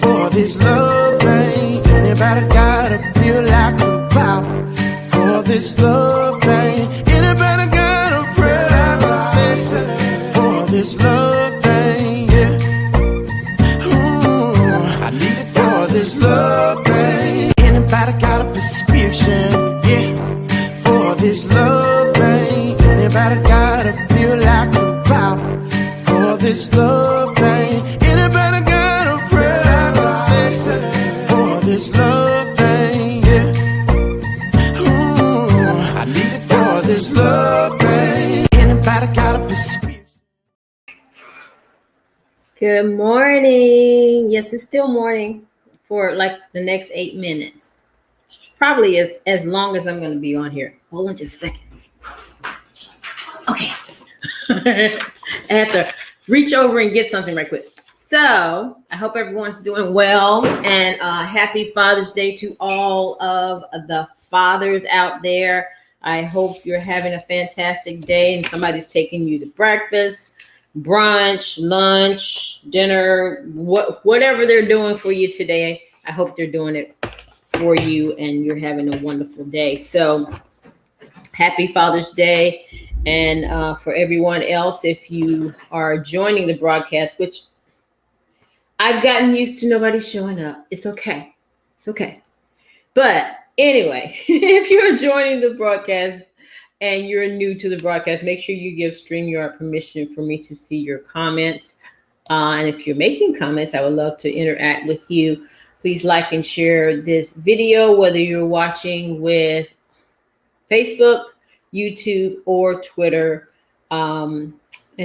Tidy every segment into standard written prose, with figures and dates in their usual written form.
for this love pain. Anybody got a feel like a pop for this love pain? Anybody got a prayer like a session for this love pain? Yeah. Ooh, I need it for this love pain. Anybody got a prescription? Yeah, for this love pain. Anybody got a feel like a pop for this love pain? Anybody got a prayer like a session for this love pain? Yeah. Ooh, I need it for this love pain. Anybody got a prescription? Good morning. Yes, it's still morning for like the next 8 minutes. Probably as long as I'm going to be on here. Hold on just a second. Okay. I have to reach over and get something right quick. So I hope everyone's doing well, and happy Father's Day to all of the fathers out there. I hope you're having a fantastic day and somebody's taking you to breakfast, brunch, lunch, dinner, whatever they're doing for you today. I hope they're doing it for you and you're having a wonderful day. So happy Father's Day. And for everyone else, if you are joining the broadcast, which I've gotten used to nobody showing up. It's okay. It's okay. But anyway, if you're joining the broadcast and you're new to the broadcast, make sure you give StreamYard permission for me to see your comments. And if you're making comments, I would love to interact with you. Please like and share this video, whether you're watching with Facebook, YouTube, or Twitter. And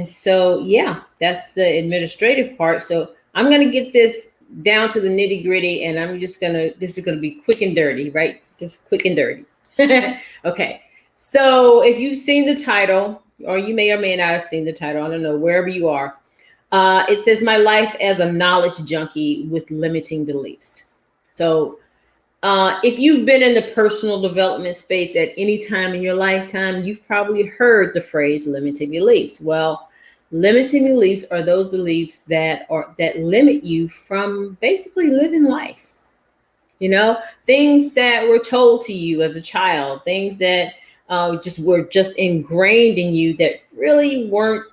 so, yeah, that's the administrative part. So I'm going to get this down to the nitty gritty, and this is going to be quick and dirty, right? Just quick and dirty. Okay. So if you've seen the title, or you may or may not have seen the title, I don't know, wherever you are, it says My Life as a Knowledge Junkie with Limiting Beliefs. So if you've been in the personal development space at any time in your lifetime, you've probably heard the phrase limiting beliefs. Well, limiting beliefs are those beliefs that limit you from basically living life. You know, things that were told to you as a child, things that were just ingrained in you that really weren't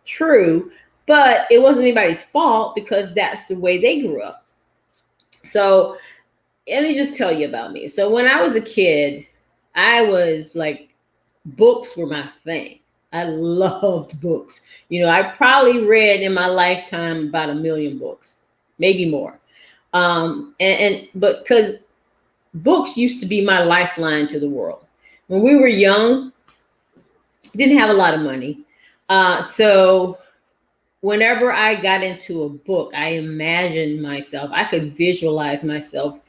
true, but it wasn't anybody's fault because that's the way they grew up. So let me just tell you about me. So when I was a kid, I was like, books were my thing. I loved books. You know, I probably read in my lifetime about 1 million books, maybe more. But because books used to be my lifeline to the world. When we were young, didn't have a lot of money. So whenever I got into a book, I imagined myself, I could visualize myself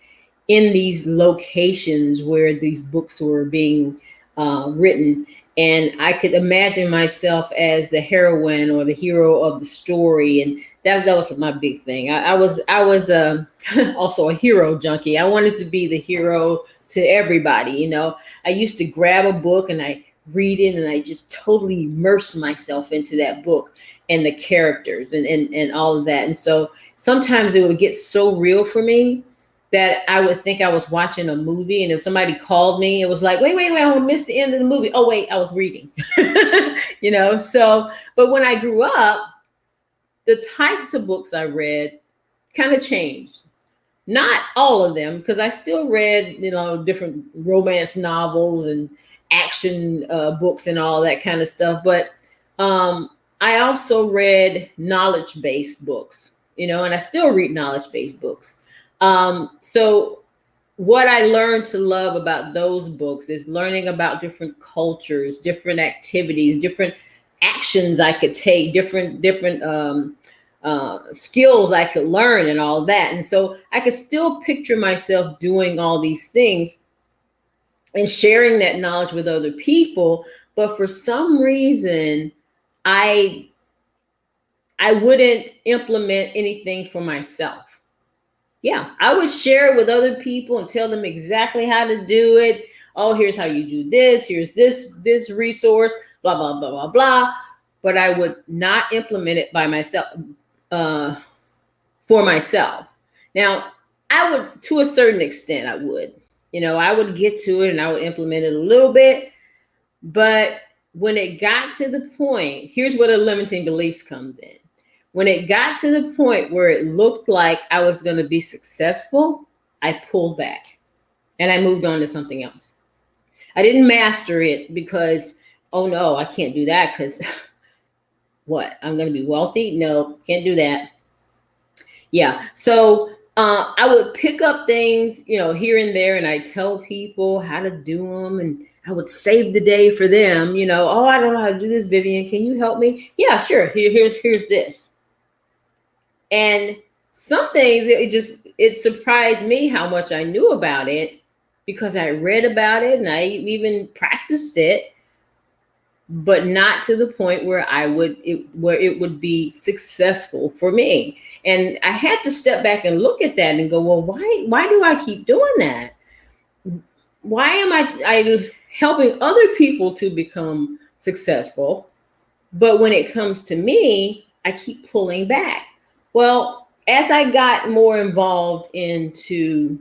in these locations where these books were being written. And I could imagine myself as the heroine or the hero of the story. And that was my big thing. I was also a hero junkie. I wanted to be the hero to everybody. You know, I used to grab a book and I read it and I just totally immerse myself into that book and the characters and all of that. And so sometimes it would get so real for me that I would think I was watching a movie, and if somebody called me, it was like, wait, I missed the end of the movie. Oh, wait, I was reading, you know? So, but when I grew up, the types of books I read kind of changed. Not all of them, because I still read, you know, different romance novels and action books and all that kind of stuff. But I also read knowledge-based books, you know, and I still read knowledge-based books. So what I learned to love about those books is learning about different cultures, different activities, different actions I could take, different skills I could learn and all that. And so I could still picture myself doing all these things and sharing that knowledge with other people. But for some reason, I wouldn't implement anything for myself. Yeah, I would share it with other people and tell them exactly how to do it. Oh, here's how you do this. Here's this resource, blah, blah, blah, blah, blah. But I would not implement it by myself, for myself. Now, I would, to a certain extent, I would. I would get to it and I would implement it a little bit. But when it got to the point, here's where the limiting beliefs comes in. When it got to the point where it looked like I was going to be successful, I pulled back and I moved on to something else. I didn't master it because, oh no, I can't do that because what? I'm going to be wealthy? No, can't do that. Yeah. So I would pick up things, here and there, and I tell people how to do them, and I would save the day for them. Oh, I don't know how to do this, Vivian. Can you help me? Yeah, sure. Here's this. And some things, it surprised me how much I knew about it because I read about it and I even practiced it, but not to the point where it would be successful for me. And I had to step back and look at that and go, well, why do I keep doing that? Why am I helping other people to become successful? But when it comes to me, I keep pulling back. Well, as I got more involved into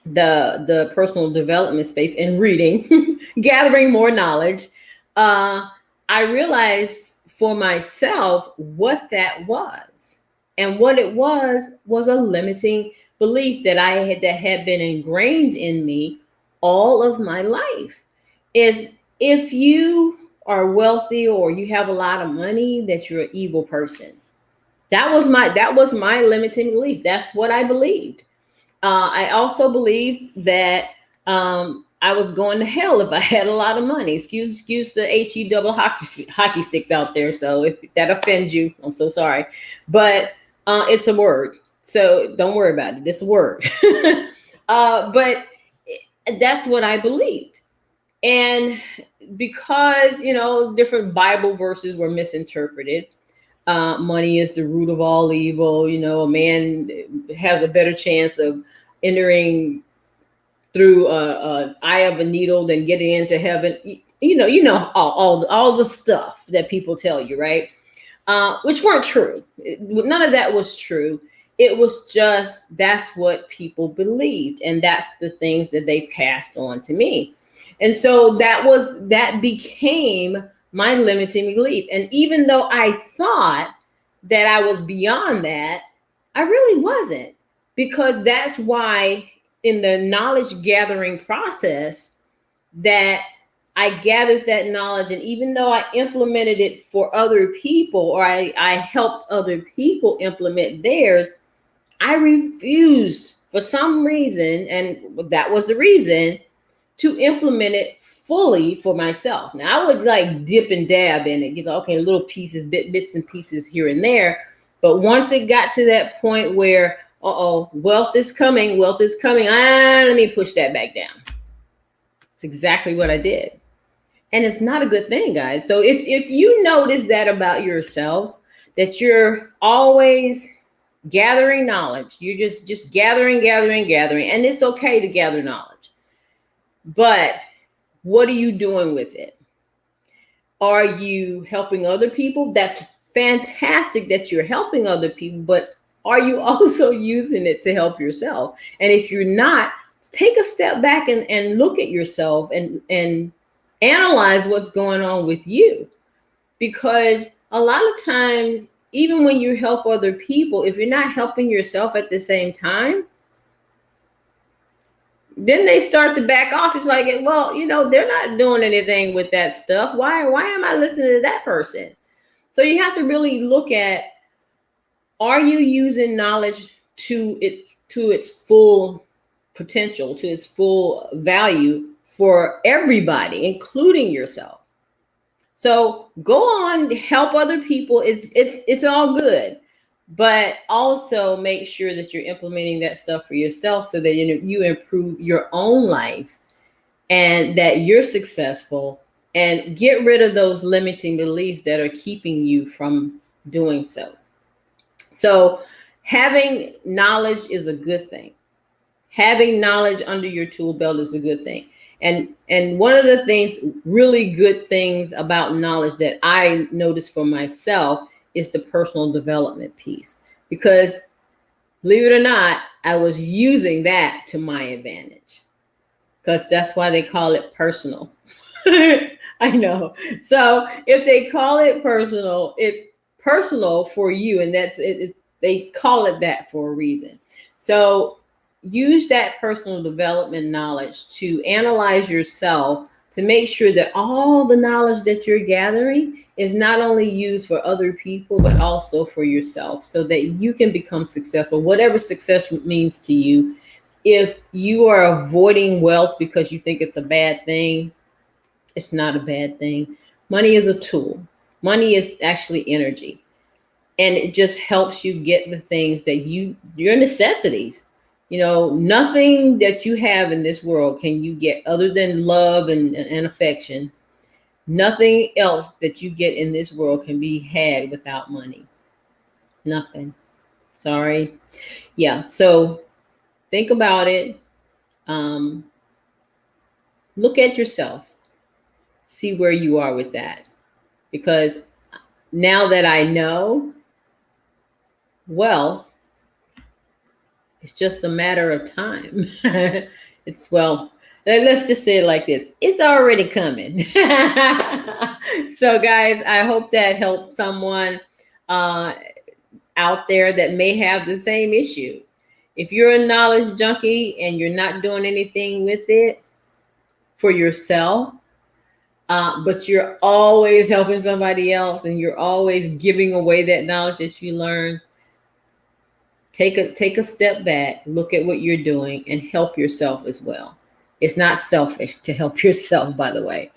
the personal development space and reading, gathering more knowledge, I realized for myself what that was. And what it was a limiting belief that that had been ingrained in me all of my life. Is if you are wealthy or you have a lot of money, that you're an evil person. That was my limiting belief. That's what I believed. I also believed that I was going to hell if I had a lot of money. Excuse the HE double hockey sticks out there. So if that offends you, I'm so sorry. But it's a word. So don't worry about it. It's a word. But that's what I believed. And because, different Bible verses were misinterpreted. Money is the root of all evil. A man has a better chance of entering through an eye of a needle than getting into heaven. All the stuff that people tell you, right? Which weren't true. None of that was true. It was just, that's what people believed. And that's the things that they passed on to me. And so that became my limiting belief. And even though I thought that I was beyond that, I really wasn't, because that's why in the knowledge gathering process that I gathered that knowledge. And even though I implemented it for other people, or I helped other people implement theirs, I refused for some reason, and that was the reason, to implement it fully for myself. Now I would dip and dab in it, okay, little pieces, bits and pieces here and there. But once it got to that point where, wealth is coming, let me push that back down. It's exactly what I did. And it's not a good thing, guys. So if you notice that about yourself, that you're always gathering knowledge, you're just gathering, and it's okay to gather knowledge. But what are you doing with it? Are you helping other people? That's fantastic that you're helping other people, but are you also using it to help yourself? And if you're not, take a step back and look at yourself and analyze what's going on with you. Because a lot of times, even when you help other people, if you're not helping yourself at the same time, then they start to back off. It's like, well, they're not doing anything with that stuff. Why am I listening to that person? So you have to really look at, are you using knowledge to its full potential, to its full value for everybody, including yourself? So go on, help other people. It's all good. But also make sure that you're implementing that stuff for yourself so that you improve your own life and that you're successful, and get rid of those limiting beliefs that are keeping you from doing so. So having knowledge is a good thing. Having knowledge under your tool belt is a good thing. And one of the things, really good things about knowledge that I noticed for myself is the personal development piece, because believe it or not, I was using that to my advantage, because that's why they call it personal. I know. So if they call it personal, it's personal for you, and that's it. They call it that for a reason. So use that personal development knowledge to analyze yourself, to make sure that all the knowledge that you're gathering is not only used for other people, but also for yourself, so that you can become successful, whatever success means to you. If you are avoiding wealth because you think it's a bad thing, it's not a bad thing. Money is a tool. Money is actually energy. And it just helps you get the things that your necessities. Nothing that you have in this world can you get other than love and affection. Nothing else that you get in this world can be had without money. Nothing. Sorry. Yeah. So think about it. Look at yourself. See where you are with that. Because now that I know, wealth, it's just a matter of time. Let's just say it like this. It's already coming. So guys, I hope that helps someone out there that may have the same issue. If you're a knowledge junkie and you're not doing anything with it for yourself, but you're always helping somebody else and you're always giving away that knowledge that you learn, take a step back, look at what you're doing, and help yourself as well. It's not selfish to help yourself, by the way.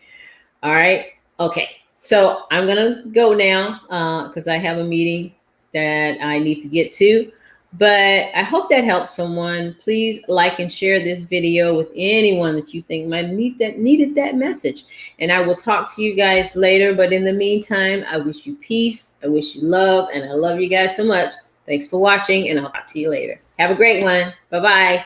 All right. Okay. So I'm going to go now because I have a meeting that I need to get to. But I hope that helps someone. Please like and share this video with anyone that you think might needed that message. And I will talk to you guys later. But in the meantime, I wish you peace. I wish you love. And I love you guys so much. Thanks for watching. And I'll talk to you later. Have a great one. Bye-bye.